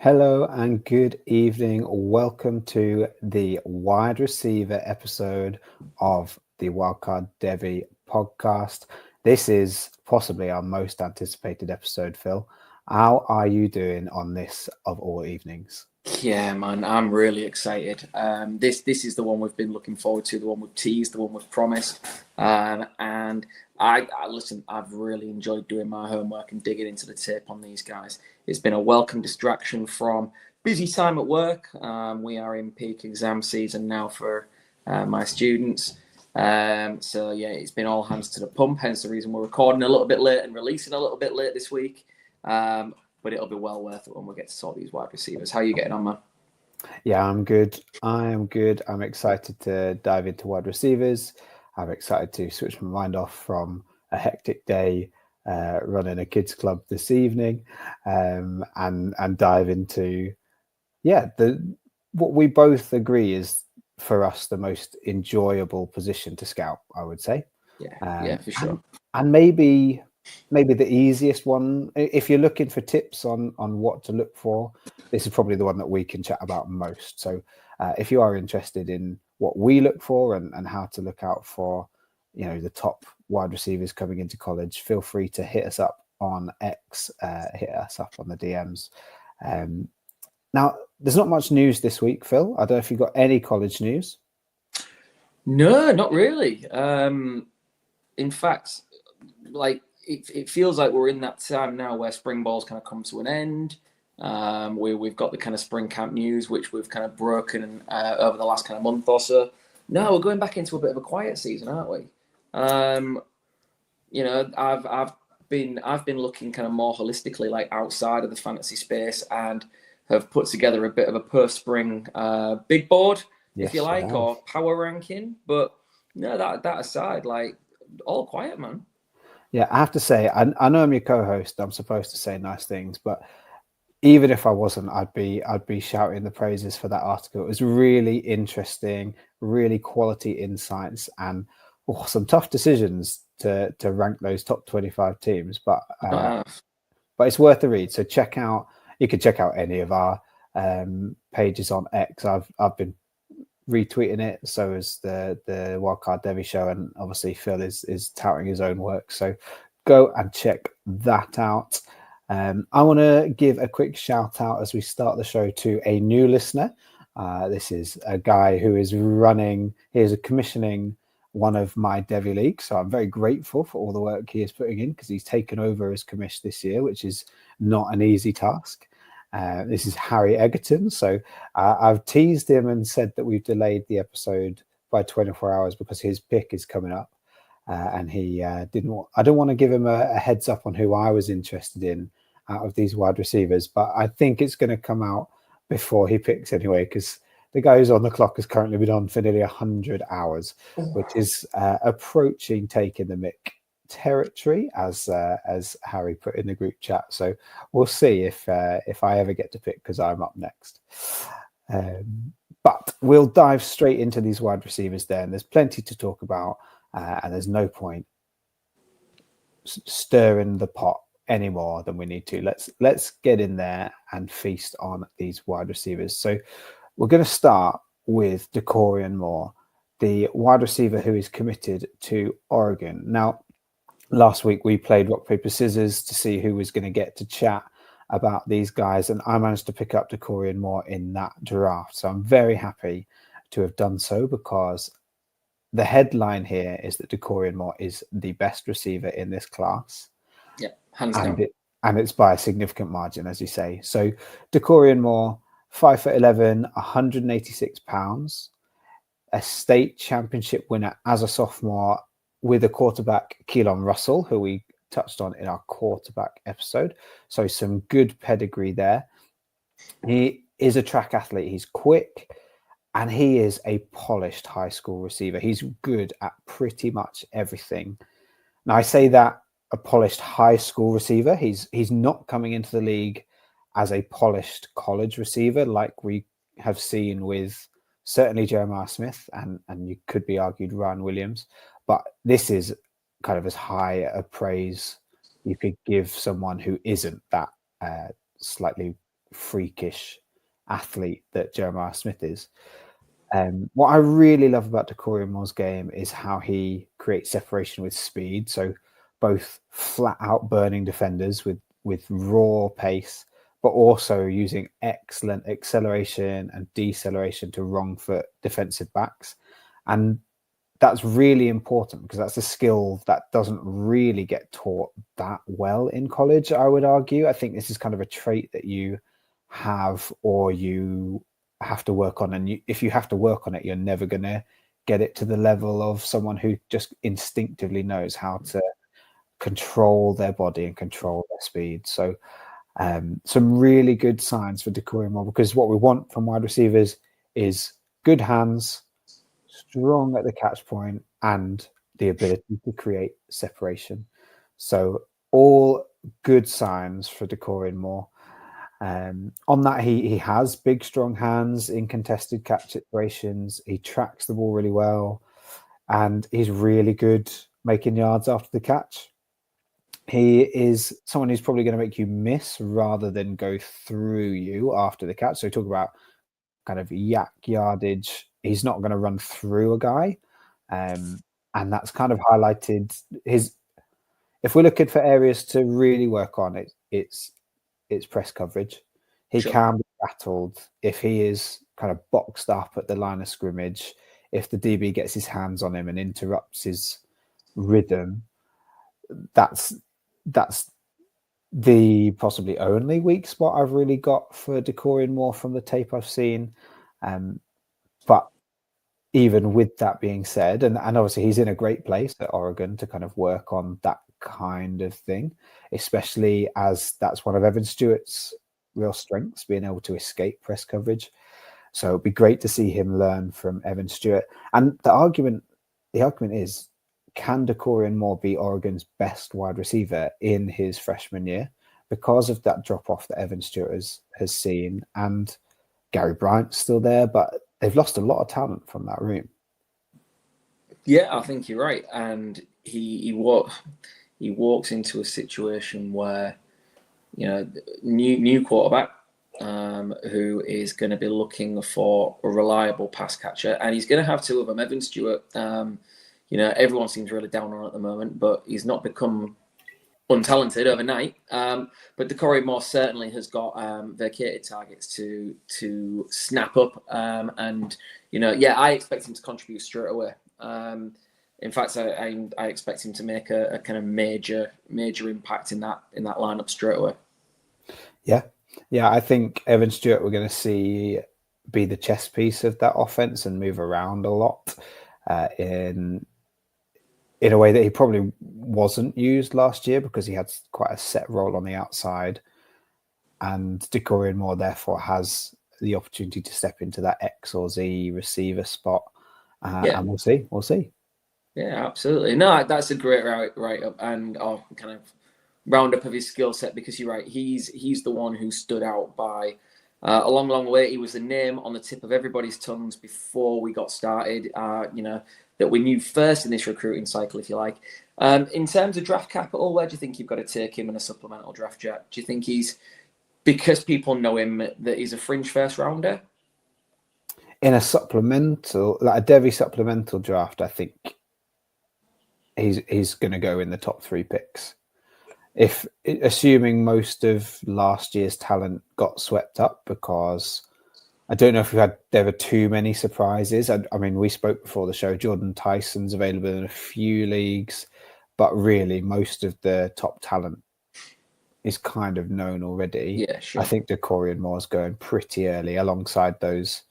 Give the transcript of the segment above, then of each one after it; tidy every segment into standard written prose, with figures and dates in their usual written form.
Hello and good evening. Welcome to the wide receiver episode of the Wildcard Devy podcast. This is possibly our most anticipated episode, Phil. How are you doing on this of all evenings? Yeah, man, I'm really excited. This is the one we've been looking forward to, the one we've teased, the one we've promised. And I listen. I've really enjoyed doing my homework and digging into the tape on these guys. It's been a welcome distraction from busy time at work. We are in peak exam season now for my students. So yeah, it's been all hands to the pump. Hence the reason we're recording a little bit late and releasing a little bit late this week. But it'll be well worth it when we get to sort these wide receivers. How are you getting on, man? Yeah, I'm good. I am good. I'm excited to dive into wide receivers. I'm excited to switch my mind off from a hectic day running a kids club this evening, and dive into what we both agree is for us the most enjoyable position to scout, I would say. Yeah, for sure. And maybe the easiest one, if you're looking for tips on what to look for, this is probably the one that we can chat about most. So if you are interested in what we look for and how to look out for, the top wide receivers coming into college, feel free to hit us up on X, hit us up on the DMs. Now, there's not much news this week, Phil. I don't know if you've got any college news. No, not really. In fact, it feels like we're in that time now where spring ball's kind of come to an end. We've got the kind of spring camp news, which we've kind of broken over the last kind of month or so. No, we're going back into a bit of a quiet season, aren't we? I've been looking kind of more holistically, like outside of the fantasy space, and have put together a bit of a post-spring big board, if you like, or power ranking. But no, that aside, like all quiet, man. Yeah, I have to say, I know I'm your co-host. I'm supposed to say nice things, but even if I wasn't, I'd be shouting the praises for that article. It was really interesting, really quality insights, and some tough decisions to rank those top 25 teams. But it's worth the read. So you can check out any of our pages on X. I've been retweeting it, so is the Wildcard Devy show, and obviously Phil is touting his own work, so go and check that out. I want to give a quick shout out as we start the show to a new listener. This is a guy who is commissioning one of my Devy leagues, so I'm very grateful for all the work he is putting in, because he's taken over as commish this year, which is not an easy task. This is Harry Egerton. So I've teased him and said that we've delayed the episode by 24 hours because his pick is coming up. And he I don't want to give him a heads up on who I was interested in out of these wide receivers, but I think it's going to come out before he picks anyway, because the guy who's on the clock has currently been on for nearly 100 hours, which is approaching taking the mick territory, as Harry put in the group chat. So we'll see if I ever get to pick, because I'm up next. But we'll dive straight into these wide receivers there, and there's plenty to talk about, and there's no point stirring the pot any more than we need to. Let's get in there and feast on these wide receivers. So we're going to start with Dakorien Moore, the wide receiver who is committed to Oregon. Now, last week we played rock, paper, scissors to see who was going to get to chat about these guys, and I managed to pick up Dakorien Moore in that draft. So I'm very happy to have done so, because the headline here is that Dakorien Moore is the best receiver in this class. Yeah, hands down. And it's by a significant margin, as you say. So Dakorien Moore, 5'11", 186 pounds, a state championship winner as a sophomore with a quarterback, Keelan Russell, who we touched on in our quarterback episode. So some good pedigree there. He is a track athlete. He's quick, and he is a polished high school receiver. He's good at pretty much everything. Now, I say that a polished high school receiver. He's not coming into the league as a polished college receiver like we have seen with certainly Jeremiah Smith, and you could be argued Ryan Williams. But this is kind of as high a praise you could give someone who isn't that slightly freakish athlete that Jeremiah Smith is. What I really love about Dakorien Moore's game is how he creates separation with speed. So both flat out burning defenders with raw pace, but also using excellent acceleration and deceleration to wrong foot defensive backs. And that's really important because that's a skill that doesn't really get taught that well in college, I would argue. I think this is kind of a trait that you have or you have to work on. And if you have to work on it, you're never going to get it to the level of someone who just instinctively knows how to control their body and control their speed. So some really good signs for Dakorien Moore, because what we want from wide receivers is good hands, strong at the catch point, and the ability to create separation. So all good signs for Dakorien Moore. On that, he has big, strong hands in contested catch situations. He tracks the ball really well, and he's really good making yards after the catch. He is someone who's probably going to make you miss rather than go through you after the catch. So talk about kind of yak yardage. He's not going to run through a guy. And that's kind of highlighted his. If we're looking for areas to really work on, it's press coverage. He can be rattled if he is kind of boxed up at the line of scrimmage. If the DB gets his hands on him and interrupts his rhythm, that's the possibly only weak spot I've really got for Dakorien Moore from the tape I've seen. But even with that being said, and obviously he's in a great place at Oregon to kind of work on that kind of thing, especially as that's one of Evan Stewart's real strengths, being able to escape press coverage. So it'd be great to see him learn from Evan Stewart. And the argument is, can Dakorien Moore be Oregon's best wide receiver in his freshman year because of that drop off that Evan Stewart has seen? And Gary Bryant's still there, but they've lost a lot of talent from that room. Yeah, I think you're right. And he walks into a situation where, new quarterback who is going to be looking for a reliable pass catcher, and he's going to have two of them. Evan Stewart, everyone seems really down on at the moment, but he's not become untalented overnight. But Dakorien Moore certainly has got vacated targets to snap up, and I expect him to contribute straight away. In fact, I expect him to make a kind of major impact in that lineup straight away. Yeah, I think Evan Stewart we're going to see be the chess piece of that offense and move around a lot in a way that he probably wasn't used last year because he had quite a set role on the outside. And Dakorien Moore therefore has the opportunity to step into that X or Z receiver spot. And we'll see. Yeah, absolutely. No, that's a great write up and kind of roundup of his skill set, because you're right. He's the one who stood out by a long way. He was the name on the tip of everybody's tongues before we got started. That we knew first in this recruiting cycle, if you like. In terms of draft capital, where do you think you've got to take him in a supplemental draft, Jack? Do you think he's, because people know him, that he's a fringe first rounder? In a supplemental, like a Devy supplemental draft, I think he's going to go in the top 3 picks. If assuming most of last year's talent got swept up, because I don't know if there were too many surprises. I mean, we spoke before the show, Jordan Tyson's available in a few leagues, but really most of the top talent is kind of known already. Yeah, sure. I think Dakorien Moore's going pretty early alongside those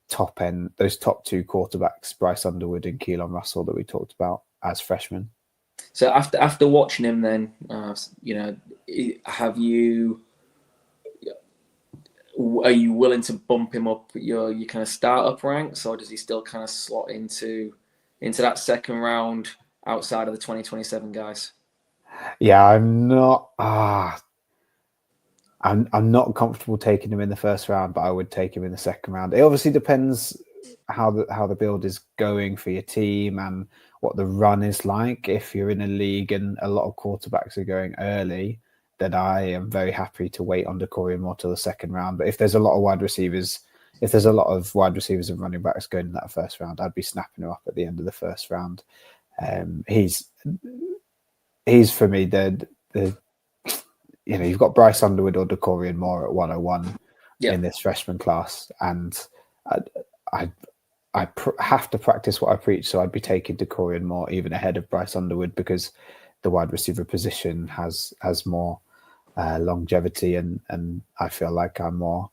top 2 quarterbacks, Bryce Underwood and Keelan Russell, that we talked about as freshmen. So after watching him, then are you willing to bump him up your kind of startup ranks, or does he still kind of slot into that second round outside of the 2027 guys? Yeah, I'm not. I'm not comfortable taking him in the first round, but I would take him in the second round. It obviously depends how the build is going for your team and what the run is like. If you're in a league and a lot of quarterbacks are going early, then I am very happy to wait on Dakorien Moore till the second round. But if there's a lot of wide receivers and running backs going in that first round, I'd be snapping him up at the end of the first round. He's for me the you've got Bryce Underwood or Dakorien Moore at 101 in this freshman class, and I have to practice what I preach, so I'd be taking Dakorien Moore even ahead of Bryce Underwood because the wide receiver position has more longevity, and I feel like I'm more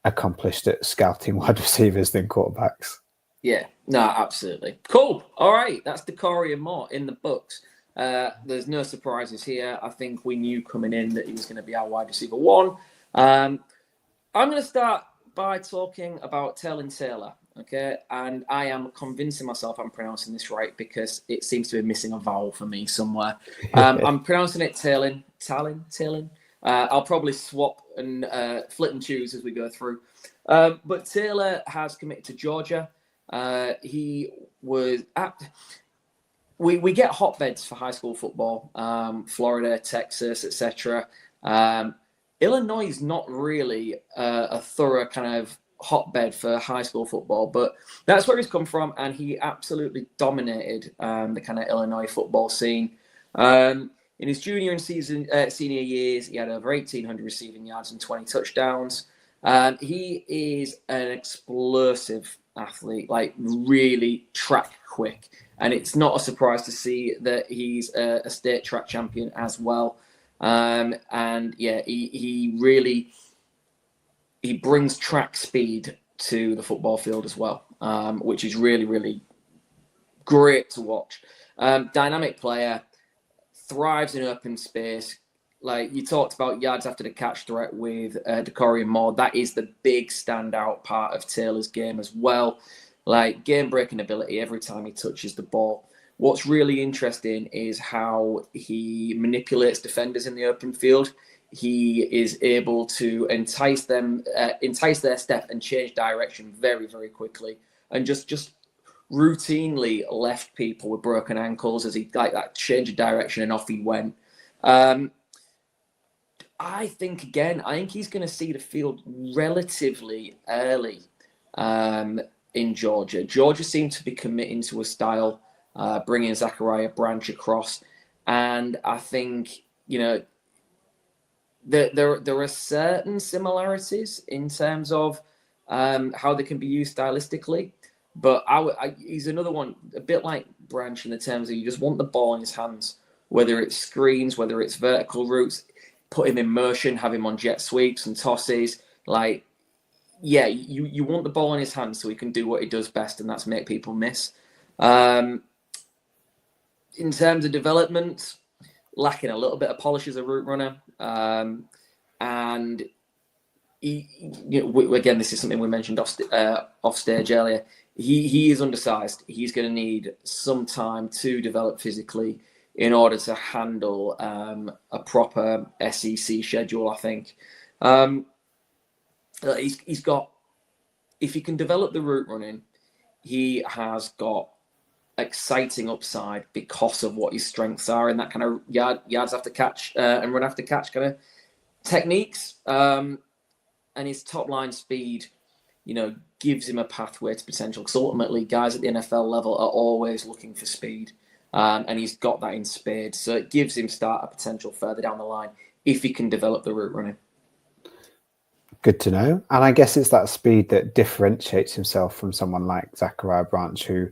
accomplished at scouting wide receivers than quarterbacks. Yeah, no, absolutely. Cool. All right, that's Dakorien Moore in the books. There's no surprises here. I think we knew coming in that he was going to be our wide receiver one. I'm going to start by talking about Taylor Taylor. Okay, and I am convincing myself I'm pronouncing this right because it seems to be missing a vowel for me somewhere. I'm pronouncing it Talon. I'll probably swap and flip and choose as we go through. But Taylor has committed to Georgia. He was at. We get hotbeds for high school football, Florida, Texas, etc. Illinois is not really a thorough kind of hotbed for high school football, but that's where he's come from, and he absolutely dominated the kind of Illinois football scene. In his junior and senior years, he had over 1,800 receiving yards and 20 touchdowns. He is an explosive athlete, like really track quick, and it's not a surprise to see that he's a state track champion as well. And yeah, he really brings track speed to the football field as well, which is really, really great to watch. Dynamic player, thrives in open space. Like you talked about yards after the catch threat with Dakorien Moore. That is the big standout part of Taylor's game as well. Like game-breaking ability every time he touches the ball. What's really interesting is how he manipulates defenders in the open field. He is able to entice their step and change direction very, very quickly, and just routinely left people with broken ankles as he like that change of direction and off he went. I think he's going to see the field relatively early in Georgia. Georgia seemed to be committing to a style, bringing Zachariah Branch across, and I think there are certain similarities in terms of how they can be used stylistically, but he's another one a bit like Branch in the terms of you just want the ball in his hands, whether it's screens, whether it's vertical routes, put him in motion, have him on jet sweeps and tosses. Like, yeah, you want the ball in his hands so he can do what he does best, and that's make people miss. In terms of development, lacking a little bit of polish as a route runner. And again, this is something we mentioned off stage earlier. He is undersized. He's going to need some time to develop physically in order to handle a proper SEC schedule, I think. He's got, if he can develop the route running, he has got exciting upside because of what his strengths are in that kind of yards after catch and run after catch kind of techniques. And his top line speed, gives him a pathway to potential. Because ultimately, guys at the NFL level are always looking for speed. And he's got that in spades. So it gives him starter potential further down the line if he can develop the route running. Good to know. And I guess it's that speed that differentiates himself from someone like Zachariah Branch, who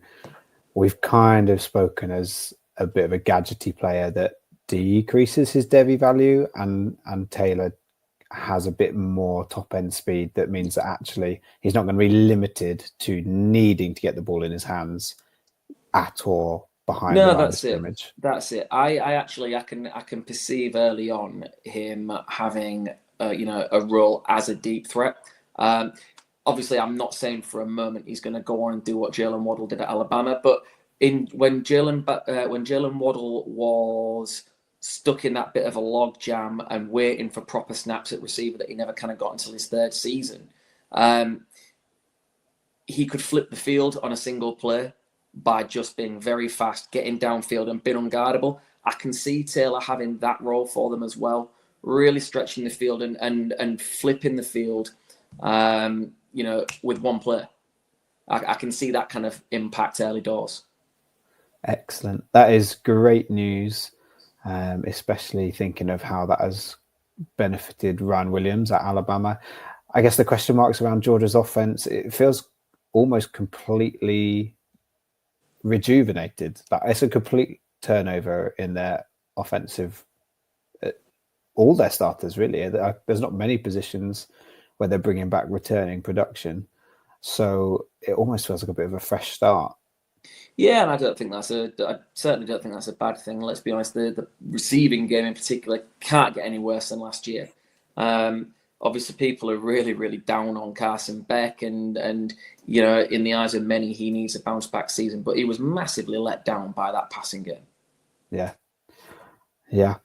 we've kind of spoken as a bit of a gadgety player that decreases his Devy value, and Taylor has a bit more top-end speed that means that actually he's not going to be limited to needing to get the ball in his hands at all. Behind the line of scrimmage. That's it. I can perceive early on him having a role as a deep threat. Obviously, I'm not saying for a moment he's going to go on and do what Jalen Waddle did at Alabama, but when Jalen Waddle was stuck in that bit of a log jam and waiting for proper snaps at receiver that he never kind of got until his third season, he could flip the field on a single play by just being very fast, getting downfield and being unguardable. I can see Taylor having that role for them as well, really stretching the field and flipping the field, with one player. I can see that kind of impact early doors. Excellent. That is great news, especially thinking of how that has benefited Ryan Williams at Alabama. I guess the question marks around Georgia's offense, it feels almost completely rejuvenated. Like, it's a complete turnover in their offensive, all their starters, really. There's not many positions where they're bringing back returning production. So it almost feels like a bit of a fresh start. Yeah, and I certainly don't think that's a bad thing. Let's be honest, the receiving game in particular can't get any worse than last year. Obviously, people are really, really down on Carson Beck, and in the eyes of many, he needs a bounce back season. But he was massively let down by that passing game. Yeah.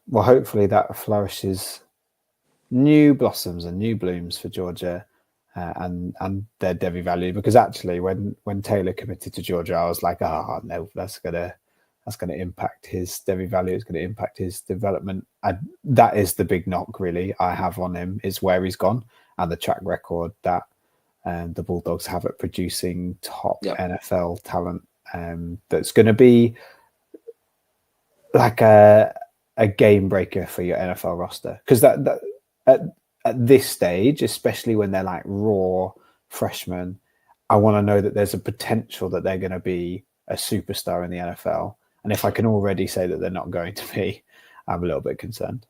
Well, hopefully that flourishes new blossoms and new blooms for Georgia. And their Devy value, because actually when Taylor committed to Georgia, I was like, no, that's gonna impact his Devy value. It's gonna impact his development. That is the big knock, really, I have on him, is where he's gone and the track record that the Bulldogs have at producing top NFL talent. That's going to be like a game breaker for your NFL roster, because that at this stage, especially when they're like raw freshmen, I want to know that there's a potential that they're going to be a superstar in the NFL. And if I can already say that they're not going to be, I'm a little bit concerned.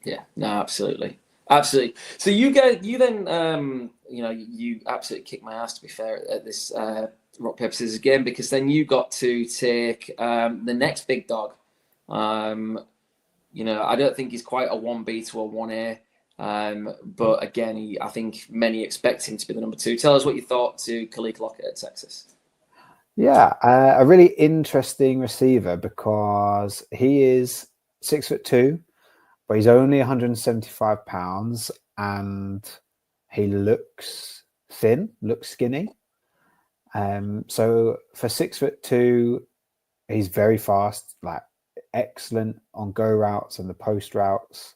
Yeah, no, absolutely. So you then, you absolutely kicked my ass, to be fair, at this rock, paper, scissors game, because then you got to take the next big dog. I don't think he's quite a 1B to a 1A. But again, I think many expect him to be the number 2. Tell us what you thought to Khalid Lockett at Texas. Yeah, a really interesting receiver, because he is 6'2", but he's only 175 pounds, and he looks thin, looks skinny. So for 6'2", he's very fast, like excellent on go routes and the post routes.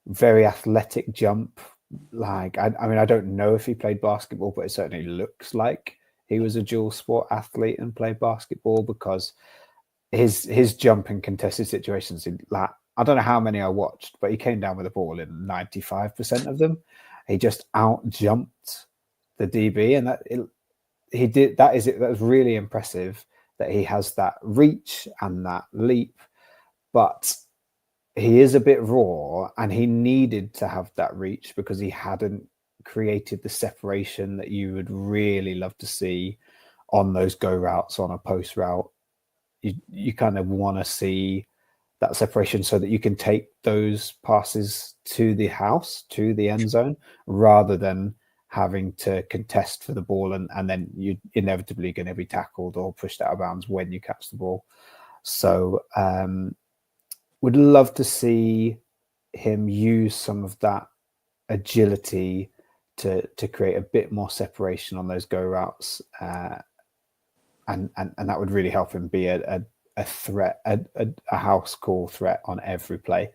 Very athletic jump. Like, I mean, I don't know if he played basketball, but it certainly looks like he was a dual sport athlete and played basketball, because his jump in contested situations, like, I don't know how many I watched, but he came down with the ball in 95% of them. He just out jumped the DB, and that was really impressive, that he has that reach and that leap. But he is a bit raw, and he needed to have that reach because he hadn't created the separation that you would really love to see on those go routes, on a post route. You kind of want to see that separation so that you can take those passes to the house, to the end zone, rather than having to contest for the ball and then you're inevitably going to be tackled or pushed out of bounds when you catch the ball. So would love to see him use some of that agility to create a bit more separation on those go routes, and that would really help him be a threat, a house call threat on every play,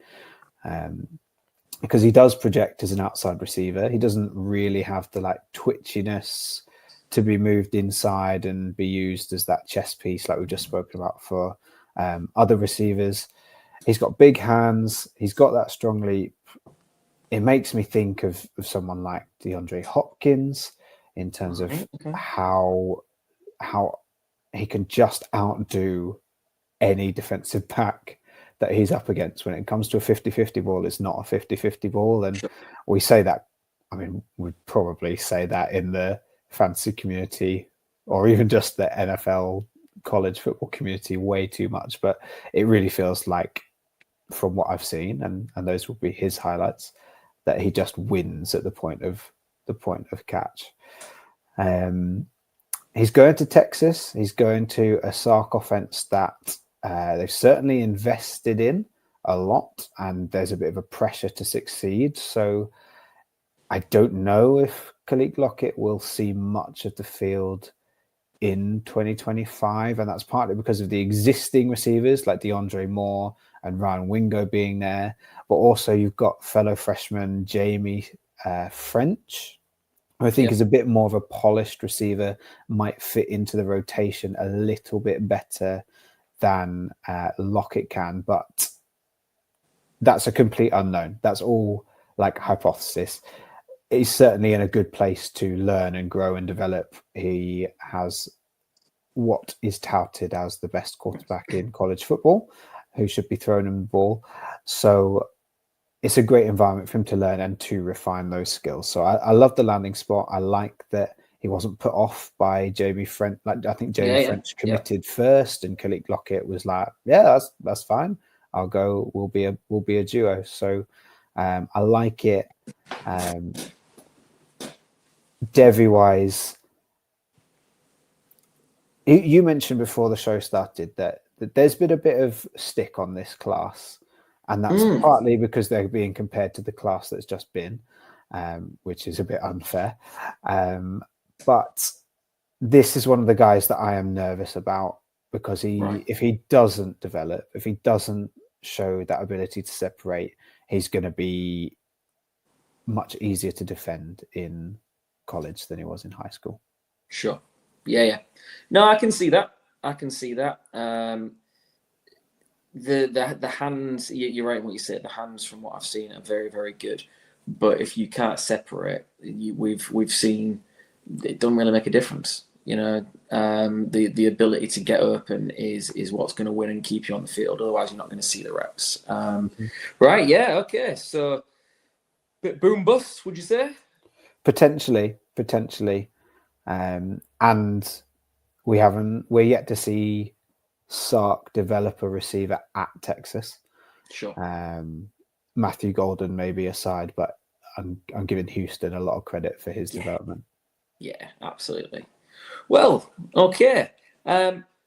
because he does project as an outside receiver. He doesn't really have the like twitchiness to be moved inside and be used as that chess piece like we've just spoken about for other receivers. He's got big hands. He's got that strong leap. It makes me think of someone like DeAndre Hopkins in terms of how he can just outdo any defensive back that he's up against. When it comes to a 50-50 ball, it's not a 50-50 ball. And we say that, I mean, we'd probably say that in the fantasy community or even just the NFL college football community way too much. But it really feels like, from what I've seen, and those will be his highlights, that he just wins at the point of catch. He's going to Texas. He's going to a Sark offense that they've certainly invested in a lot, and there's a bit of a pressure to succeed. So I don't know if Khalid Lockett will see much of the field in 2025, and that's partly because of the existing receivers like DeAndre Moore Ryan Wingo being there, but also you've got fellow freshman Jamie French, who I think is a bit more of a polished receiver, might fit into the rotation a little bit better than Lockett can, but that's a complete unknown. That's all like hypothesis. He's certainly in a good place to learn and grow and develop. He has what is touted as the best quarterback in college football, who should be throwing him the ball. So it's a great environment for him to learn and to refine those skills. So I love the landing spot. I like that he wasn't put off by Jamie French. Like, I think Jamie French committed first, and Khalid Lockett was like, "Yeah, that's fine. I'll go. We'll be a duo." So I like it. Devy wise, you mentioned before the show started that there's been a bit of stick on this class, and that's partly because they're being compared to the class that's just been, which is a bit unfair. But this is one of the guys that I am nervous about, because if he doesn't develop, if he doesn't show that ability to separate, he's going to be much easier to defend in college than he was in high school. Sure. Yeah. No, I can see that. The hands, you're right in what you said. The hands, from what I've seen, are very, very good. But if you can't separate, we've seen it doesn't really make a difference. You know, the ability to get open is what's going to win and keep you on the field. Otherwise, you're not going to see the reps. Right? Yeah. Okay. So, bit boom bust, would you say? Potentially. And we're yet to see Sark develop a receiver at Texas. Sure. Matthew Golden maybe aside, but I'm giving Houston a lot of credit for his development. Yeah, absolutely. Well, okay.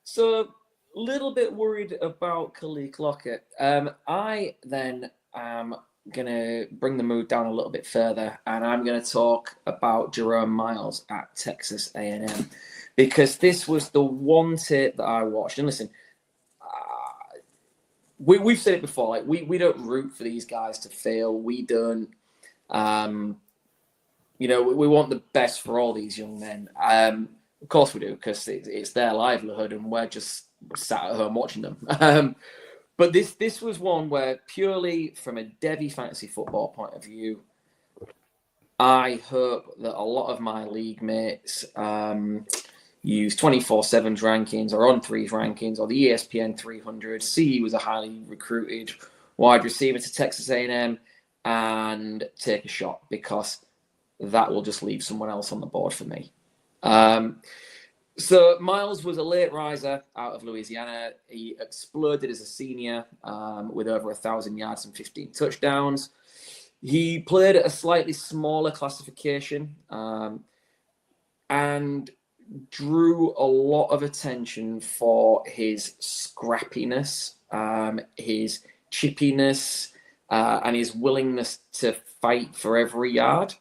So a little bit worried about Khalid Lockett. I then am going to bring the mood down a little bit further, and I'm going to talk about Jerome Miles at Texas A&M, because this was the one tape that I watched. And listen, we've said it before, like we don't root for these guys to fail. We don't, we want the best for all these young men. Of course we do, because it's their livelihood, and we're just sat at home watching them. But this was one where, purely from a Devy fantasy football point of view, I hope that a lot of my league mates use 24/7's rankings or On3's rankings or the ESPN 300. See, he was a highly recruited wide receiver to Texas A&M, and take a shot, because that will just leave someone else on the board for me. So Miles was a late riser out of Louisiana. He exploded as a senior with over 1,000 yards and 15 touchdowns. He played at a slightly smaller classification and drew a lot of attention for his scrappiness, his chippiness, and his willingness to fight for every yard.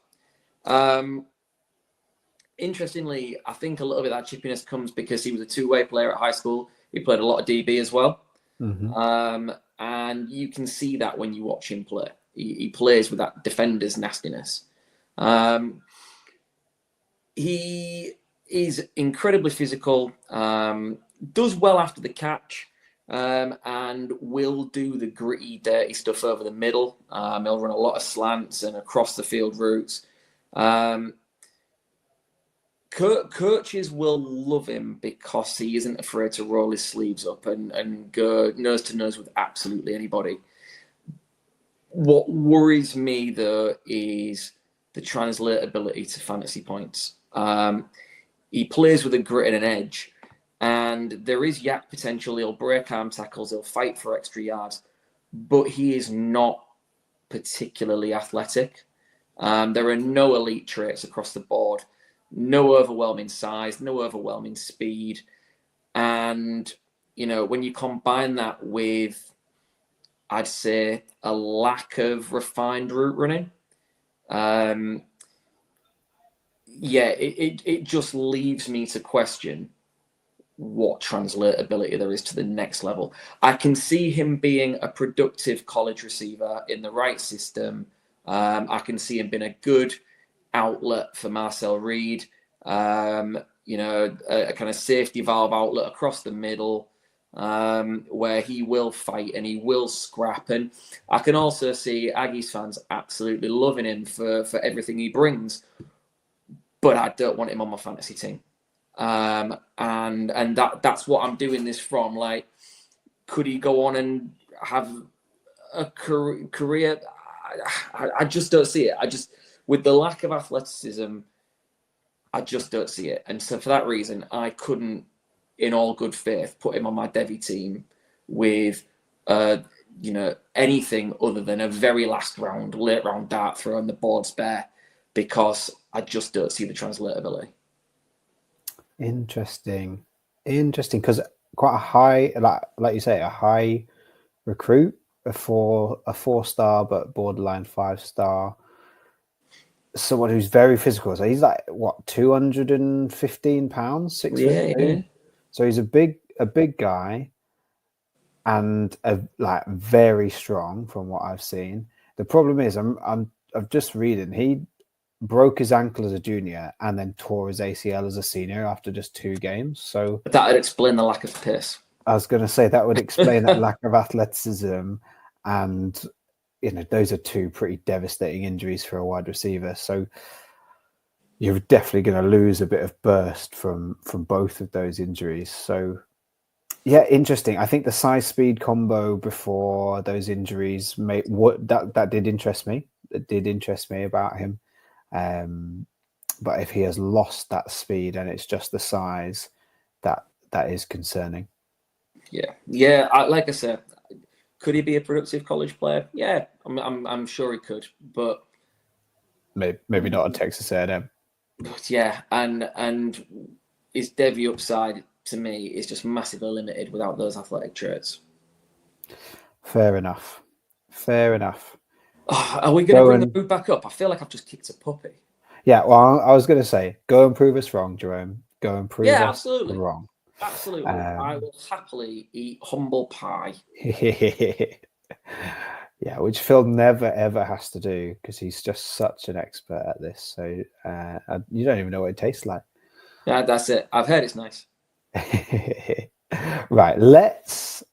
Interestingly, I think a little bit of that chippiness comes because he was a two-way player at high school. He played a lot of DB as well. And you can see that when you watch him play. He plays with that defender's nastiness. He is incredibly physical, does well after the catch, and will do the gritty, dirty stuff over the middle. He'll run a lot of slants and across the field routes. Coaches will love him because he isn't afraid to roll his sleeves up and go nose to nose with absolutely anybody. What worries me, though, is the translatability to fantasy points. He plays with a grit and an edge, and there is yak potential. He'll break arm tackles, he'll fight for extra yards, but he is not particularly athletic. There are no elite traits across the board. No overwhelming size, no overwhelming speed. And, when you combine that with, I'd say, a lack of refined route running, it just leaves me to question what translatability there is to the next level. I can see him being a productive college receiver in the right system. I can see him being a good outlet for Marcel Reed. You know, a kind of safety valve outlet across the middle, where he will fight and he will scrap. And I can also see Aggies fans absolutely loving him for everything he brings. But I don't want him on my fantasy team. And that's what I'm doing this from. Like, could he go on and have a career? I just don't see it. With the lack of athleticism, I just don't see it. And so for that reason, I couldn't, in all good faith, put him on my Devy team with, anything other than a very late round dart throw on the board's bare, because I just don't see the translatability. Interesting, because quite a high, like you say, a high recruit for a 4-star but borderline 5-star. Someone who's very physical. So he's like what, 215 pounds, 6 foot 2. Yeah. So he's a big guy, and very strong from what I've seen. The problem is, I'm just reading, he broke his ankle as a junior and then tore his ACL as a senior after just 2 games. So that would explain the lack of pace. I was going to say that would explain that lack of athleticism, and those are 2 pretty devastating injuries for a wide receiver. So you're definitely going to lose a bit of burst from both of those injuries. So yeah, interesting. I think the size speed combo before those injuries that did interest me. It did interest me about him. But if he has lost that speed and it's just the size, that is concerning. Yeah. Like I said, could he be a productive college player? Yeah, I'm sure he could, but maybe not at Texas A&M. Yeah, and his Devy upside to me is just massively limited without those athletic traits. Fair enough. Oh, are we going to bring the mood back up? I feel like I've just kicked a puppy. Yeah, well, I was going to say, go and prove us wrong, Jerome. Go and prove us wrong. Absolutely. I will happily eat humble pie. Yeah, which Phil never, ever has to do because he's just such an expert at this. So you don't even know what it tastes like. Yeah, that's it. I've heard it's nice. Right, let's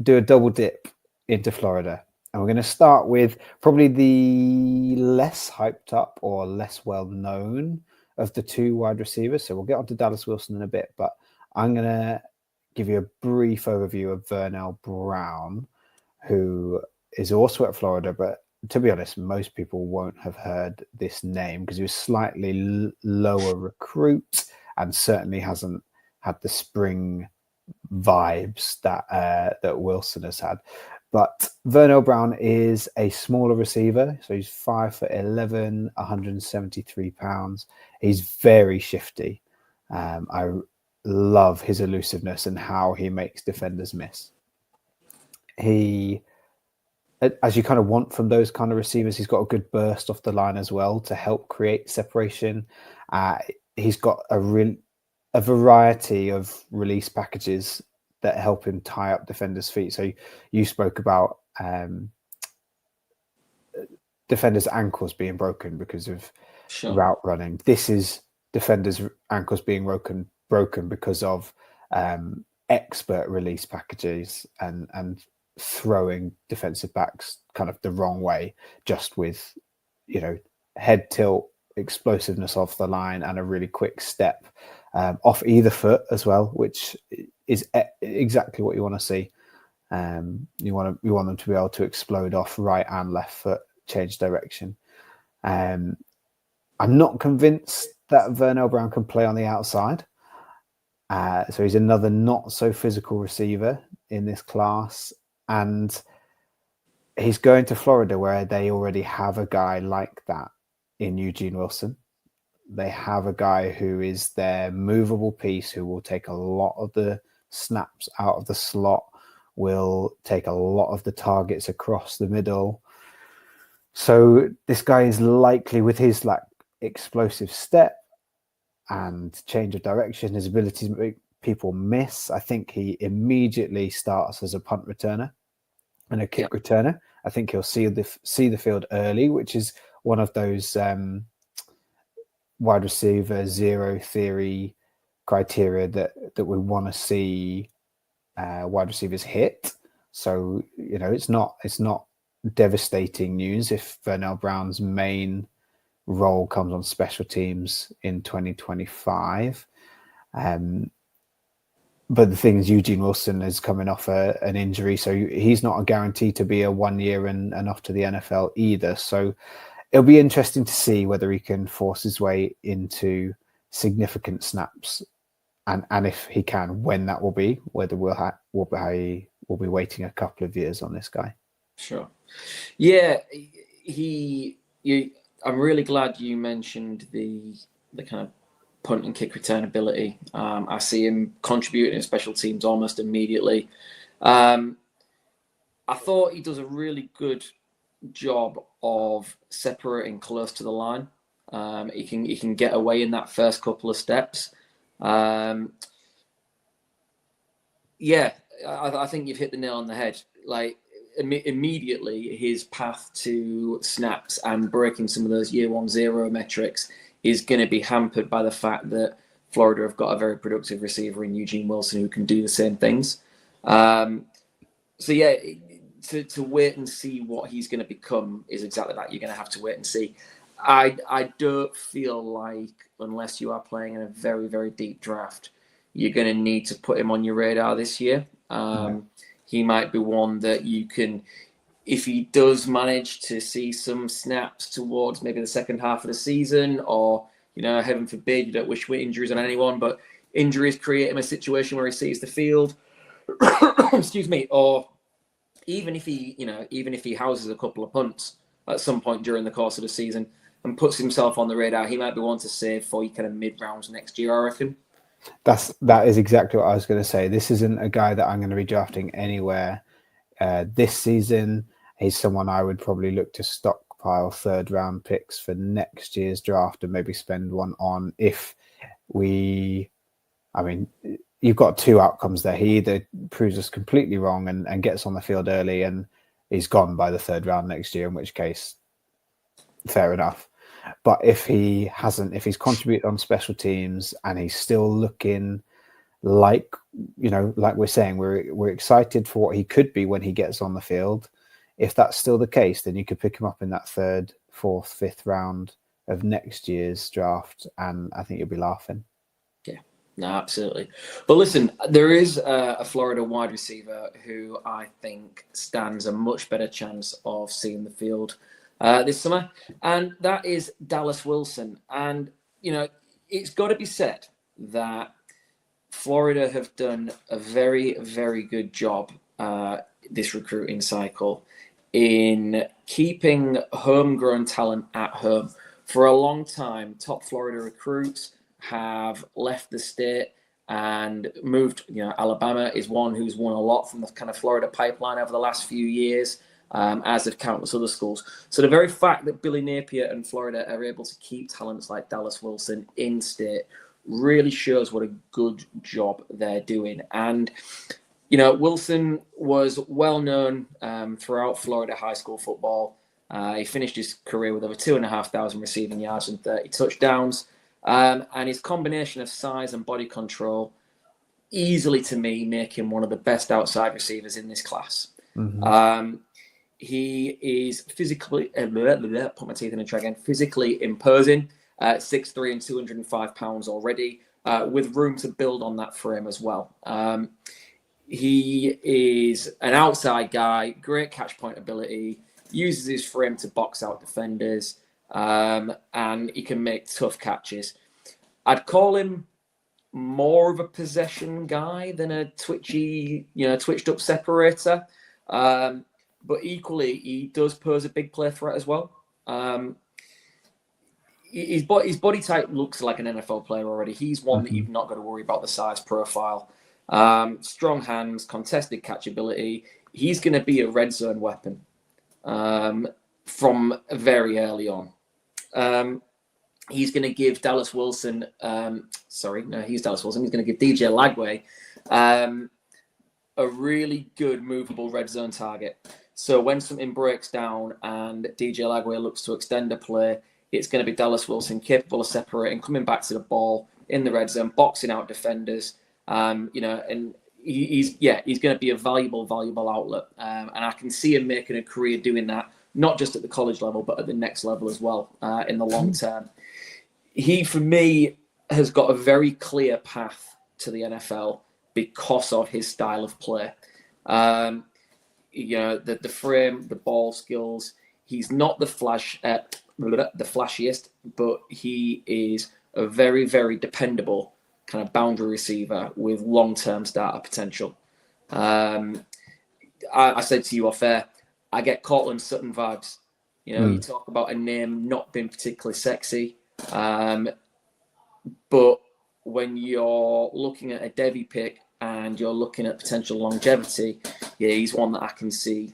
do a double dip into Florida. And we're going to start with probably the less hyped up or less well known of the 2 wide receivers. So we'll get on to Dallas Wilson in a bit, but I'm going to give you a brief overview of Vernell Brown, who is also at Florida. But to be honest, most people won't have heard this name because he was slightly lower recruit and certainly hasn't had the spring vibes that Wilson has had. But Vernell Brown is a smaller receiver, so he's 5'11", 173 pounds. He's very shifty. I love his elusiveness and how he makes defenders miss. He, as you kind of want from those kind of receivers, he's got a good burst off the line as well to help create separation. He's got a variety of release packages that help him tie up defenders' feet. So you spoke about defenders' ankles being broken because of route running. This is defenders' ankles being broken because of expert release packages and throwing defensive backs kind of the wrong way, just with head tilt, explosiveness off the line, and a really quick step off either foot as well, which is exactly what you want to see. You want them to be able to explode off right and left foot, change direction. I'm not convinced that Vernell Brown can play on the outside. So he's another not so physical receiver in this class. And he's going to Florida where they already have a guy like that in Eugene Wilson. They have a guy who is their movable piece, who will take a lot of the snaps out of the slot, will take a lot of the targets across the middle. So this guy is likely, with his explosive step and change of direction, his ability to people miss. I think he immediately starts as a punt returner and a kick returner. I think he'll see the field early, which is one of those wide receiver zero theory criteria that we want to see wide receivers hit. So it's not devastating news if Vernell Brown's main role comes on special teams in 2025. But the thing is, Eugene Wilson is coming off an injury, so he's not a guarantee to be a 1 year and off to the NFL either. So it'll be interesting to see whether he can force his way into significant snaps, and if he can, when that will be. Whether we'll be waiting a couple of years on this guy. Sure. Yeah, I'm really glad you mentioned the kind of punt and kick return ability. I see him contributing in special teams almost immediately. I thought he does a really good job of separating close to the line. He can get away in that first couple of steps. I think you've hit the nail on the head. Like immediately, his path to snaps and breaking some of those year 1-0 metrics is going to be hampered by the fact that Florida have got a very productive receiver in Eugene Wilson who can do the same things. To wait and see what he's going to become is exactly that. You're going to have to wait and see. I don't feel like, unless you are playing in a very, very deep draft, you're going to need to put him on your radar this year. He might be one that you can, if he does manage to see some snaps towards maybe the second half of the season, or, heaven forbid, you don't wish injuries on anyone, but injuries create him a situation where he sees the field, excuse me, or even if he houses a couple of punts at some point during the course of the season and puts himself on the radar, he might be one to save for kind of mid-rounds next year, I reckon. That is exactly what I was going to say. This isn't a guy that I'm going to be drafting anywhere this season. He's someone I would probably look to stockpile third-round picks for next year's draft and maybe spend one on if you've got two outcomes there. He either proves us completely wrong and gets on the field early and he's gone by the third round next year, in which case, fair enough. But if he's contributed on special teams and he's still looking like we're saying, we're excited for what he could be when he gets on the field. If that's still the case, then you could pick him up in that third, fourth, fifth round of next year's draft, and I think you'll be laughing. Yeah, no, absolutely. But listen, there is a Florida wide receiver who I think stands a much better chance of seeing the field this summer, and that is Dallas Wilson. And, it's got to be said that Florida have done a very, very good job this recruiting cycle in keeping homegrown talent at home. For a long time, top Florida recruits have left the state and moved. Alabama is one who's won a lot from the kind of Florida pipeline over the last few years, as have countless other schools. So the very fact that Billy Napier and Florida are able to keep talents like Dallas Wilson in state really shows what a good job they're doing. And, Wilson was well known throughout Florida high school football. He finished his career with over 2,500 receiving yards and 30 touchdowns. And his combination of size and body control easily, to me, make him one of the best outside receivers in this class. Mm-hmm. He is physically, put my teeth in a try again, physically imposing, 6'3" and 205 pounds already, with room to build on that frame as well. He is an outside guy, great catch point ability, uses his frame to box out defenders, and he can make tough catches. I'd call him more of a possession guy than a twitched up separator. But equally, he does pose a big play threat as well. His body type looks like an NFL player already. He's one that you've not got to worry about the size profile. Strong hands, contested catchability. He's going to be a red zone weapon from very early on. he's going to give Dallas Wilson. He's Dallas Wilson. He's going to give DJ Lagway a really good movable red zone target. So when something breaks down and DJ Lagway looks to extend a play, it's going to be Dallas Wilson capable of separating, coming back to the ball in the red zone, boxing out defenders. And he's going to be a valuable outlet. And I can see him making a career doing that, not just at the college level, but at the next level as well in the long term. He, for me, has got a very clear path to the NFL because of his style of play. The frame, the ball skills. He's not the flashiest, but he is a very, very dependable kind of boundary receiver with long-term starter potential. I said to you off air, I get Cortland Sutton vibes. You talk about a name not being particularly sexy, but when you're looking at a Devy pick and you're looking at potential longevity, he's one that I can see.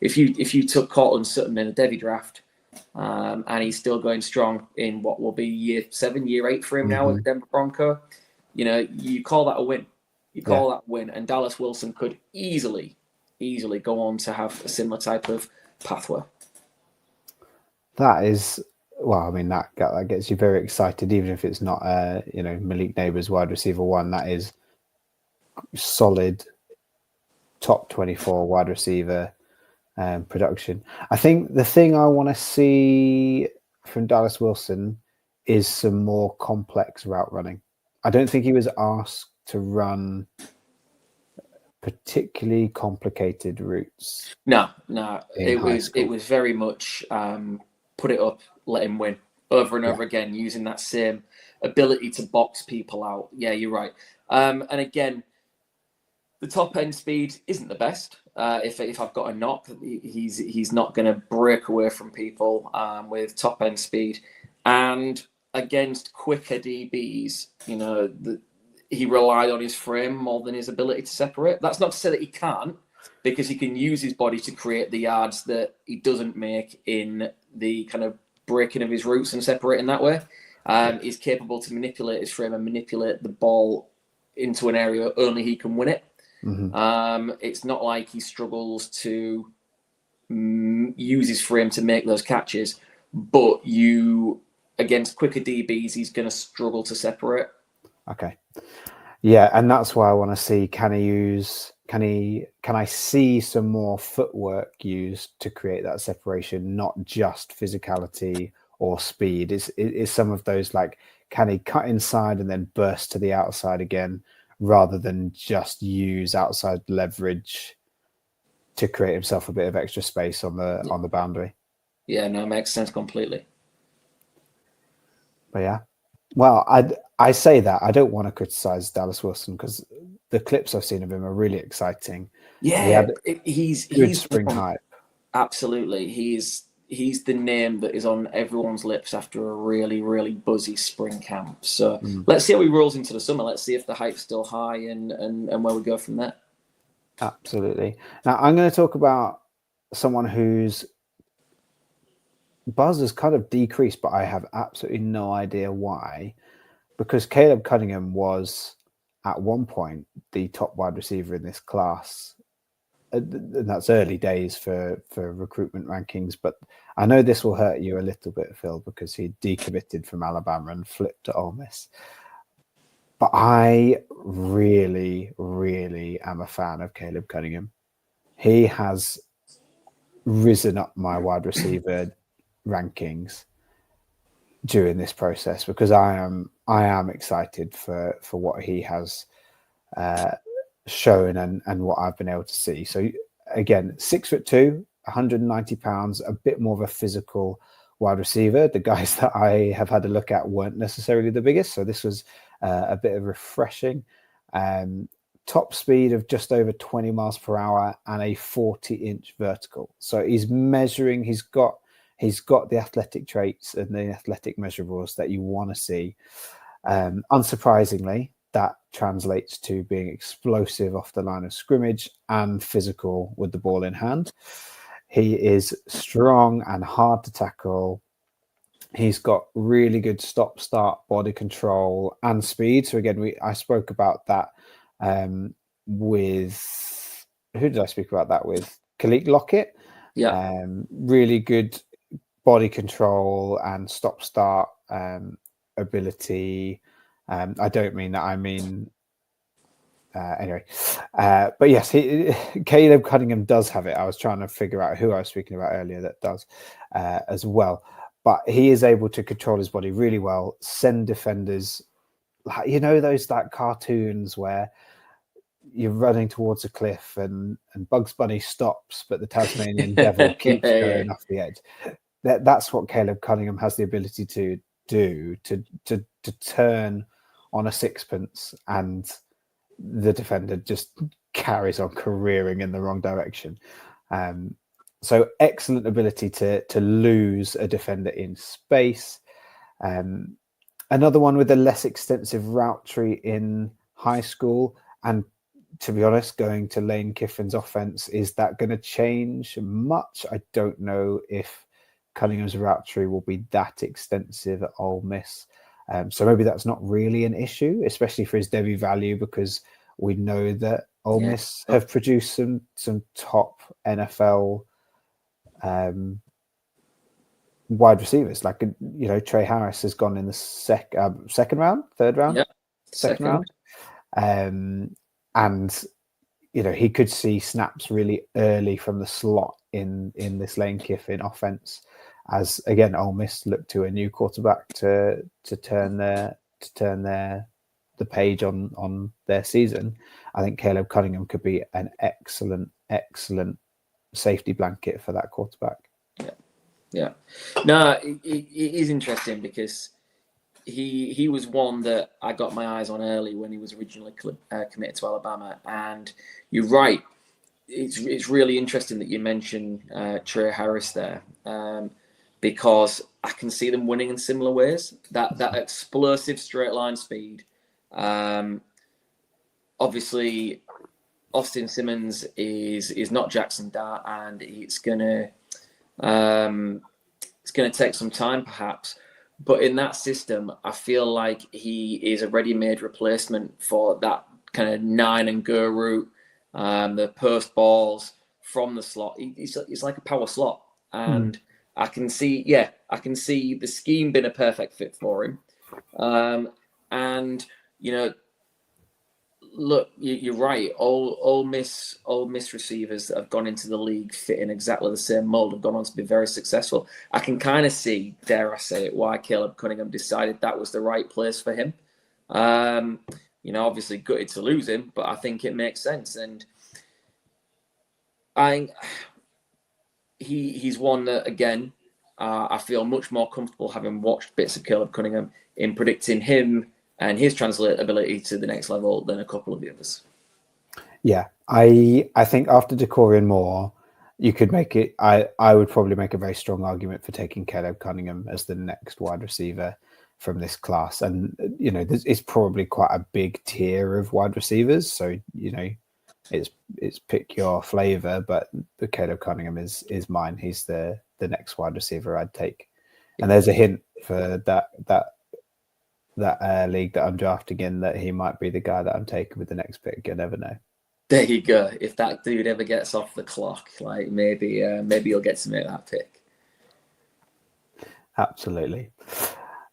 If you took Cortland Sutton in a Devy draft, and he's still going strong in what will be year 7, year 8 for him now with the Denver Bronco, you call that a win. You call that a win, and Dallas Wilson could easily go on to have a similar type of pathway. That is, that gets you very excited, even if it's not, Malik Neighbors wide receiver 1. That is solid top 24 wide receiver production. I think the thing I want to see from Dallas Wilson is some more complex route running. I don't think he was asked to run particularly complicated routes. No, it was very much put it up, let him win over and over again, using that same ability to box people out. Yeah, you're right. And again, the top end speed isn't the best. If I've got a knock, he's not going to break away from people with top end speed. And against quicker DBs, he relied on his frame more than his ability to separate. That's not to say that he can't, because he can use his body to create the yards that he doesn't make in the kind of breaking of his routes and separating that way. He's capable to manipulate his frame and manipulate the ball into an area only he can win it. It's not like he struggles to use his frame to make those catches, but against quicker DBs, he's going to struggle to separate. Okay. Yeah, and that's why I want to see, can I see some more footwork used to create that separation, not just physicality or speed. It's some of those, like, can he cut inside and then burst to the outside again, rather than just use outside leverage to create himself a bit of extra space on the boundary. Yeah, no, it makes sense completely. But yeah, well, I say that I don't want to criticize Dallas Wilson because the clips I've seen of him are really exciting. Yeah, he's spring hype. Absolutely, he's the name that is on everyone's lips after a really, really buzzy spring camp. So let's see how he rolls into the summer. Let's see if the hype's still high and where we go from there. Absolutely. Now I'm going to talk about someone whose buzz has kind of decreased, but I have absolutely no idea why. Because Caleb Cunningham was at one point the top wide receiver in this class. And that's early days for recruitment rankings, but I know this will hurt you a little bit, Phil, because he decommitted from Alabama and flipped to Ole Miss. But I really, really am a fan of Caleb Cunningham. He has risen up my wide receiver rankings during this process because I am excited for what he has shown and what I've been able to see. So again, 6'2", 190 pounds, a bit more of a physical wide receiver. The guys that I have had a look at weren't necessarily the biggest, so this was a bit of refreshing. Top speed of just over 20 miles per hour and a 40-inch vertical. So he's measuring. He's got the athletic traits and the athletic measurables that you want to see. Unsurprisingly, that translates to being explosive off the line of scrimmage and physical with the ball in hand. He is strong and hard to tackle. He's got really good stop-start body control and speed. So again, I spoke about that with who did I speak about that with? Khalid Lockett. Yeah. Really good body control and stop-start ability. I don't mean that. I mean anyway, but yes, Caleb Cunningham does have it. I was trying to figure out who I was speaking about earlier that does as well. But he is able to control his body really well, send defenders, you know, those like cartoons where you're running towards a cliff and Bugs Bunny stops, but the Tasmanian devil keeps going off the edge. That's what Caleb Cunningham has the ability to do, to turn on a sixpence, and the defender just carries on careering in the wrong direction. So excellent ability to lose a defender in space. Another one with a less extensive route tree in high school. And to be honest, going to Lane Kiffin's offense, is that going to change much? I don't know if Cunningham's route tree will be that extensive at Ole Miss. So maybe that's not really an issue, especially for his Devy value, because we know that Ole Miss have produced some top NFL wide receivers. Like, you know, Trey Harris has gone in the second round, third round, second round. And you know, he could see snaps really early from the slot in this Lane Kiffin offense, as again Ole Miss look to a new quarterback to turn the page on their season. I think Caleb Cunningham could be an excellent safety blanket for that quarterback. Yeah. No, it is interesting because he was one that I got my eyes on early when he was originally committed to Alabama. And you're right. It's really interesting that you mention Trey Harris there, because I can see them winning in similar ways. That explosive straight line speed. Obviously, Austin Simmons is not Jackson Dart, and it's gonna take some time perhaps. But in that system, I feel like he is a ready-made replacement for that kind of 9 and go route, the post balls from the slot. It's like a power slot, and I can see the scheme being a perfect fit for him. And you know, look, you're right. Ole Miss receivers that have gone into the league fit in exactly the same mold have gone on to be very successful. I can kind of see, dare I say it, why Caleb Cunningham decided that was the right place for him. You know, obviously gutted to lose him, but I think it makes sense. And he's one that, again, I feel much more comfortable having watched bits of Caleb Cunningham in predicting him and his translatability to the next level than a couple of the others. Yeah, I think after Dakorien Moore, you could make it. I would probably make a very strong argument for taking Caleb Cunningham as the next wide receiver from this class. And you know, it's probably quite a big tier of wide receivers. So you know, it's pick your flavor. But the Caleb Cunningham is mine. He's the next wide receiver I'd take. And there's a hint for that league that I'm drafting in that he might be the guy that I'm taking with the next pick. You never know. There you go. If that dude ever gets off the clock, like maybe you'll get to make that pick. Absolutely.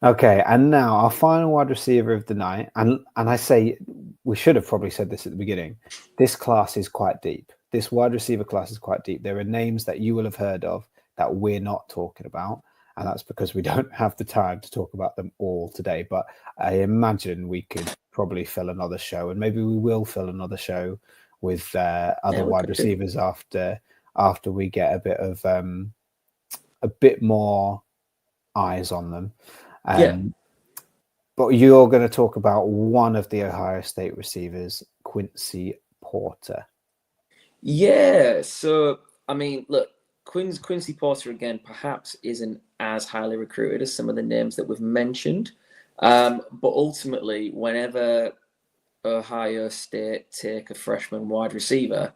Okay, and now our final wide receiver of the night, and I say we should have probably said this at the beginning. This class is quite deep. This wide receiver class is quite deep. There are names that you will have heard of that we're not talking about. And that's because we don't have the time to talk about them all today. But I imagine we could probably fill another show, and maybe we will fill another show with other wide receivers after we get a bit more eyes on them. But you're going to talk about one of the Ohio State receivers, Quincy Porter. Yeah. So I mean, look, Quincy Porter again perhaps isn't as highly recruited as some of the names that we've mentioned, but ultimately, whenever Ohio State take a freshman wide receiver,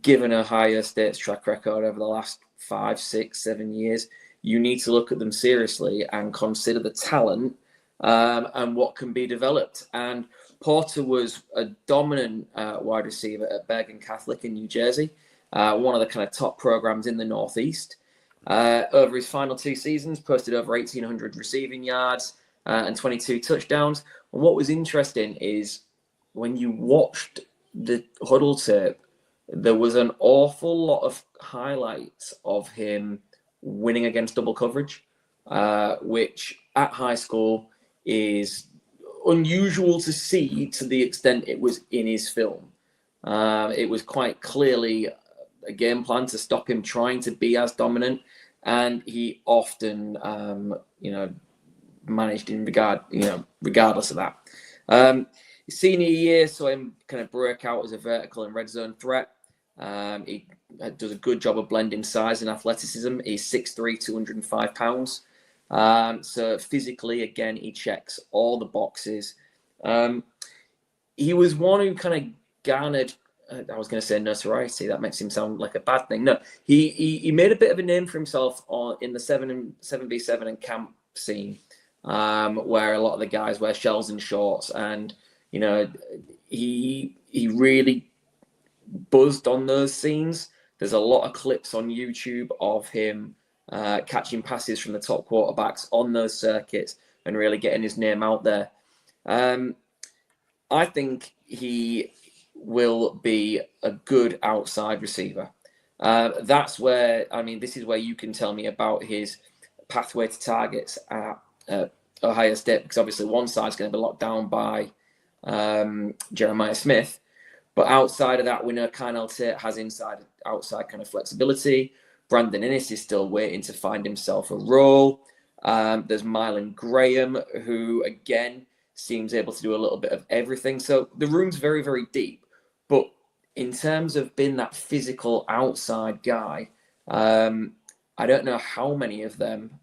given Ohio State's track record over the last 5, 6, 7 years, you need to look at them seriously and consider the talent and what can be developed. And Porter was a dominant wide receiver at Bergen Catholic in New Jersey, one of the kind of top programs in the Northeast. Over his final 2 seasons, posted over 1,800 receiving yards and 22 touchdowns. And what was interesting is when you watched the huddle tape, there was an awful lot of highlights of him winning against double coverage, which at high school is unusual to see to the extent it was in his film. It was quite clearly a game plan to stop him trying to be as dominant, and he often, managed in regardless of that. His senior year saw him kind of break out as a vertical and red zone threat. He does a good job of blending size and athleticism. He's 6'3", 205 pounds. So physically, again, he checks all the boxes. He was one who kind of garnered, I was going to say notoriety. That makes him sound like a bad thing. No, he made a bit of a name for himself in the 7v7 and camp scene, where a lot of the guys wear shells and shorts, and he really buzzed on those scenes. There's a lot of clips on YouTube of him catching passes from the top quarterbacks on those circuits and really getting his name out there. I think he will be a good outside receiver. That's where, this is where you can tell me about his pathway to targets at Ohio State, because obviously one side's going to be locked down by Jeremiah Smith. But outside of that, we know Kynell Tate has outside kind of flexibility. Brandon Inniss is still waiting to find himself a role. There's Mylan Graham, who, again, seems able to do a little bit of everything. So the room's very, very deep. But in terms of being that physical outside guy, I don't know how many of them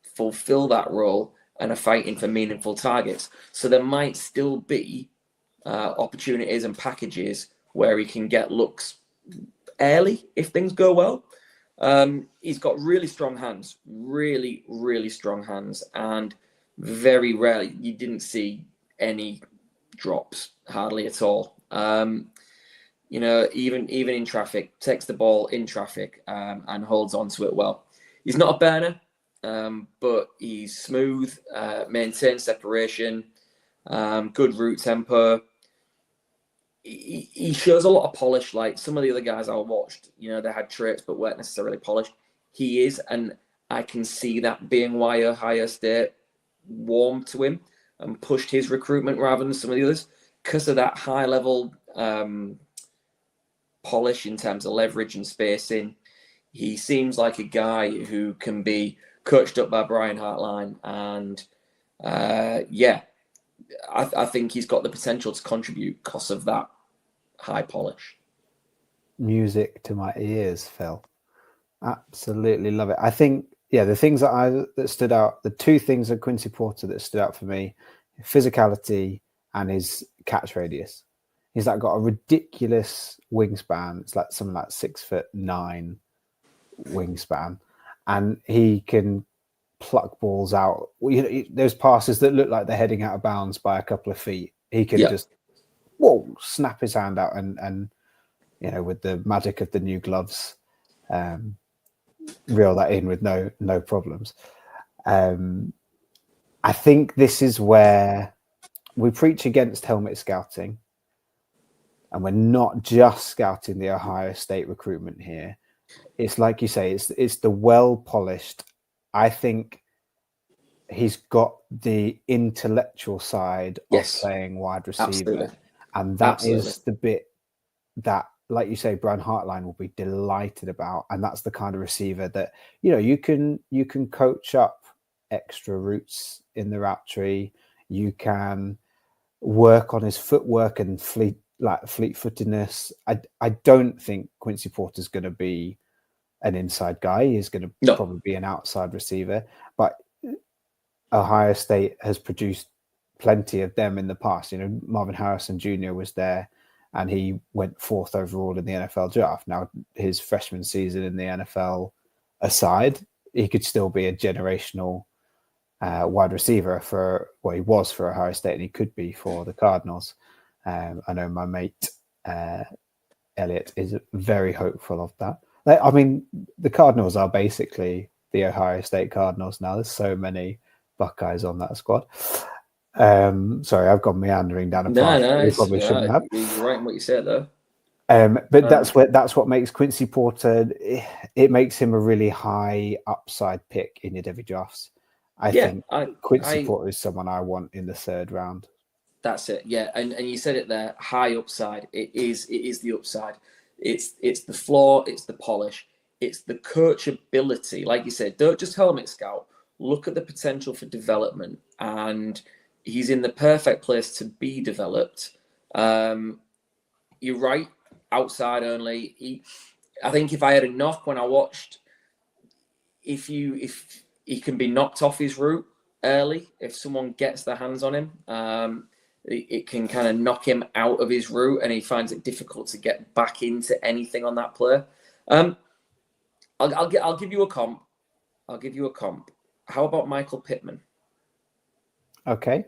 fulfill that role and are fighting for meaningful targets. So there might still be opportunities and packages where he can get looks early if things go well. He's got really strong hands, really, really strong hands, and very rarely, you didn't see any drops, hardly at all. Even in traffic, takes the ball in traffic and holds on to it well. He's not a burner, but he's smooth, maintains separation, good route tempo. He shows a lot of polish, like some of the other guys I watched. They had traits but weren't necessarily polished. He is, and I can see that being why Ohio State warmed to him and pushed his recruitment rather than some of the others, because of that high level polish in terms of leverage and spacing. He seems like a guy who can be coached up by Brian Hartline, and I think he's got the potential to contribute because of that high polish. Music to my ears, Phil. Absolutely love it. I think, the things that stood out, the two things of Quincy Porter that stood out for me, physicality and his catch radius. He's got a ridiculous wingspan. It's like something like 6'9" wingspan, and he can pluck balls out. There's passes that look like they're heading out of bounds by a couple of feet. He can just snap his hand out and with the magic of the new gloves, reel that in with no problems. I think this is where we preach against helmet scouting, and we're not just scouting the Ohio State recruitment here. It's like you say, it's the well-polished. I think he's got the intellectual side of playing wide receiver. Absolutely. And that is the bit that, like you say, Brian Hartline will be delighted about. And that's the kind of receiver that, you can coach up extra routes in the route tree. You can work on his footwork and fleet-footedness. I don't think Quincy Porter's going to be an inside guy. He's going to probably be an outside receiver. But Ohio State has produced plenty of them in the past. Marvin Harrison Jr. was there, and he went 4th overall in the NFL draft. Now, his freshman season in the NFL aside, he could still be a generational wide receiver he was for Ohio State, and he could be for the Cardinals. I know my mate Elliot is very hopeful of that. I mean, the Cardinals are basically the Ohio State Cardinals now. There's so many Buckeyes on that squad. Sorry, I've gone meandering down a path. No, We probably shouldn't have. You're right in what you said, though. But that's what makes Quincy Porter. It makes him a really high upside pick in your Devy drafts. I think Quincy Porter is someone I want in the 3rd round. That's it, yeah. And you said it there, high upside. It is the upside. It's the floor, it's the polish, it's the coachability. Like you said, don't just helmet scout. Look at the potential for development, and he's in the perfect place to be developed. You're right, outside only. I think if I had a knock when I watched, if he can be knocked off his route early, if someone gets their hands on him, it can kind of knock him out of his route, and he finds it difficult to get back into anything on that play. I'll give you a comp. How about Michael Pittman? Okay.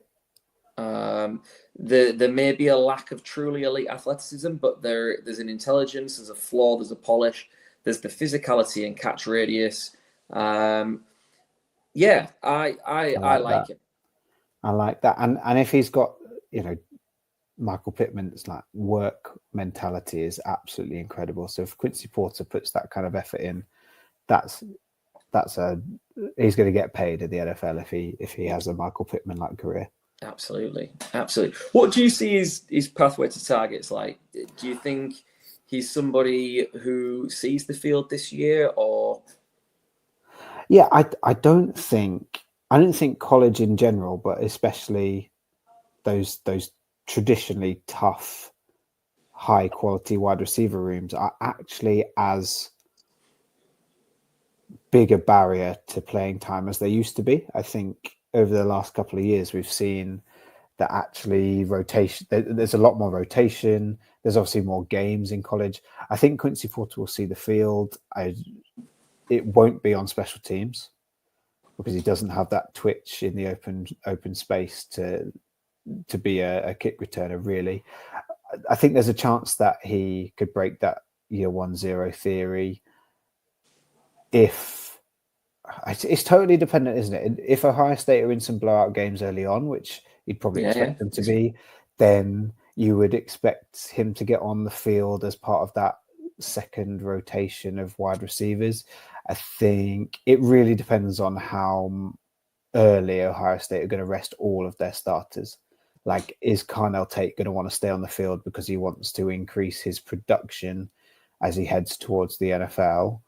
There may be a lack of truly elite athleticism, but there's an intelligence, there's a floor, there's a polish, there's the physicality and catch radius. Yeah, I like it. I like that, and if he's got, Michael Pittman's like work mentality is absolutely incredible. So if Quincy Porter puts that kind of effort in, he's going to get paid in the NFL if he has a Michael Pittman like career. Absolutely. What do you see his pathway to targets like? Do you think he's somebody who sees the field this year, or? Yeah, I don't think college in general, but especially those traditionally tough, high quality wide receiver rooms are actually as big a barrier to playing time as they used to be. I think over the last couple of years, we've seen that actually rotation. There's a lot more rotation. There's obviously more games in college. I think Quincy Porter will see the field. It won't be on special teams because he doesn't have that twitch in the open space to be a kick returner, really. I think there's a chance that he could break that year 1-0 theory. If it's totally dependent, isn't it? If Ohio State are in some blowout games early on, which you'd probably expect them to be, then you would expect him to get on the field as part of that second rotation of wide receivers. I think it really depends on how early Ohio State are going to rest all of their starters. Like, is Carnell Tate going to want to stay on the field because he wants to increase his production as he heads towards the NFL?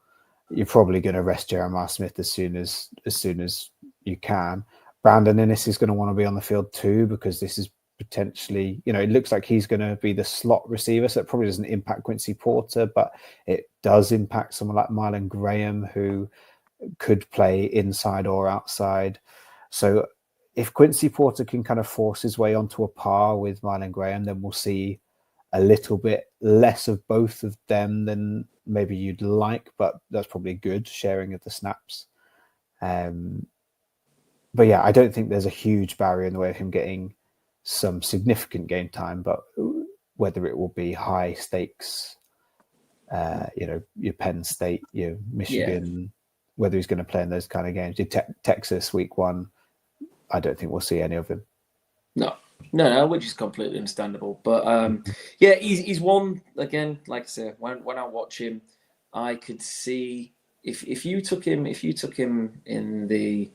You're probably going to rest Jeremiah Smith as soon as you can. Brandon Inniss is going to want to be on the field too, because this is potentially, it looks like he's going to be the slot receiver, so it probably doesn't impact Quincy Porter, but it does impact someone like Marlon Graham, who could play inside or outside. So if Quincy Porter can kind of force his way onto a par with Marlon Graham, then we'll see a little bit less of both of them than maybe you'd like, but that's probably good sharing of the snaps. But yeah, I don't think there's a huge barrier in the way of him getting some significant game time, but whether it will be high stakes, your Penn State, your Michigan, whether he's going to play in those kind of games, your Texas week 1, I don't think we'll see any of him. No, which is completely understandable. But he's one, again, like I say, when I watch him, I could see if you took him in the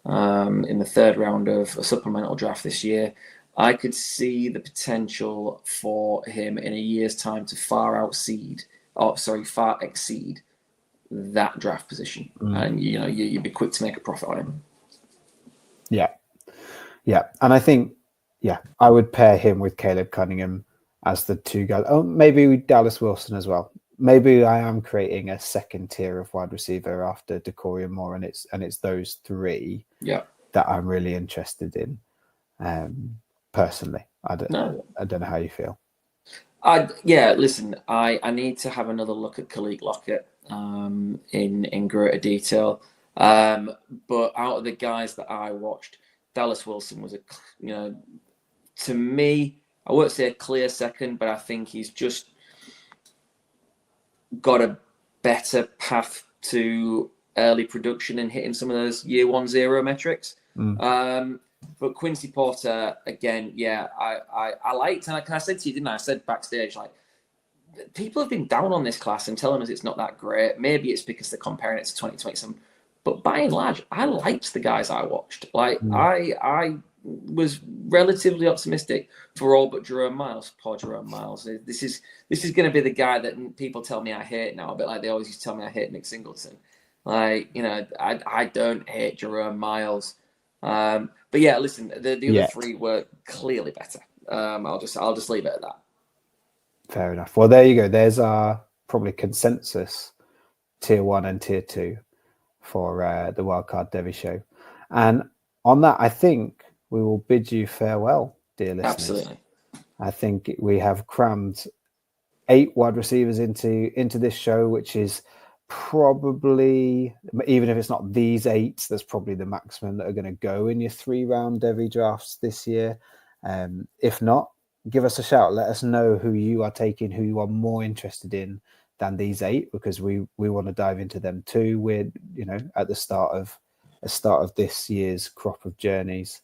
3rd round of a supplemental draft this year, I could see the potential for him in a year's time to far exceed that draft position. And you'd be quick to make a profit on him. Yeah. And I think, I would pair him with Caleb Cunningham as the two guys. Oh, maybe Dallas Wilson as well. Maybe I am creating a second tier of wide receiver after Dakorien Moore, and it's those three that I'm really interested in. Personally, I don't know how you feel. Listen, I need to have another look at Khalid Lockett in greater detail. But out of the guys that I watched, Dallas Wilson was to me, I won't say a clear second, but I think he's just got a better path to early production and hitting some of those year 1-0 metrics. But Quincy Porter, again, yeah, I liked, and I said to you, didn't I? I said backstage, like, people have been down on this class and telling us it's not that great. Maybe it's because they're comparing it to 2027. But by and large, I liked the guys I watched. Like, I was relatively optimistic for all but Jerome Miles. Poor Jerome Miles. This is going to be the guy that people tell me I hate now, a bit like they always used to tell me I hate Nick Singleton. Like, I don't hate Jerome Miles. But yeah, listen, the other three were clearly better. I'll just leave it at that. Fair enough. Well, there you go. There's our probably consensus tier 1 and tier 2 for the Wildcard Devy show. And on that, I think we will bid you farewell, dear listeners. Absolutely. I think we have crammed 8 wide receivers into this show, which is probably, even if it's not these 8, that's probably the maximum that are going to go in your 3-round Devy drafts this year. If not, give us a shout. Let us know who you are taking, who you are more interested in than these 8, because we want to dive into them too. We're at the start of this year's crop of journeys.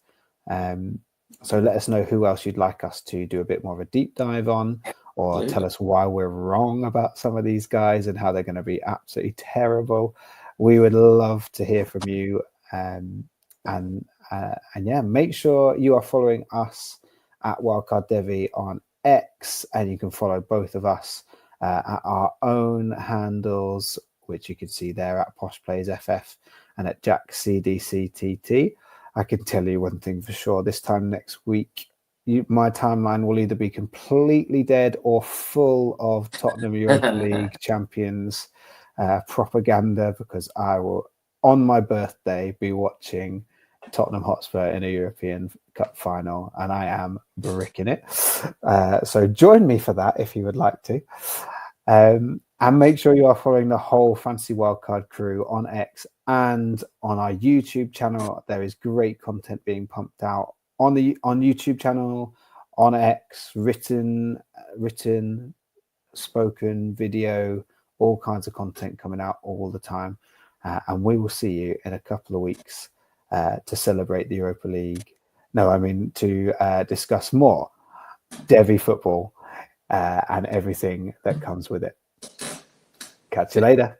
So let us know who else you'd like us to do a bit more of a deep dive on, or tell us why we're wrong about some of these guys and how they're going to be absolutely terrible. We would love to hear from you. And yeah, make sure you are following us at Wildcard Devy on X, and you can follow both of us at our own handles, which you can see there at Posh Plays FF and at Jack CDCTT. I can tell you one thing for sure: this time next week, my timeline will either be completely dead or full of Tottenham Europa League champions propaganda, because I will, on my birthday, be watching Tottenham Hotspur in a European Cup final, and I am bricking it. So join me for that if you would like to. And make sure you are following the whole Fantasy Wildcard crew on X and on our YouTube channel. There is great content being pumped out on YouTube channel, on X, written, spoken, video, all kinds of content coming out all the time. And we will see you in a couple of weeks to celebrate the Europa League. No, I mean to discuss more Devy football and everything that comes with it. Catch you later.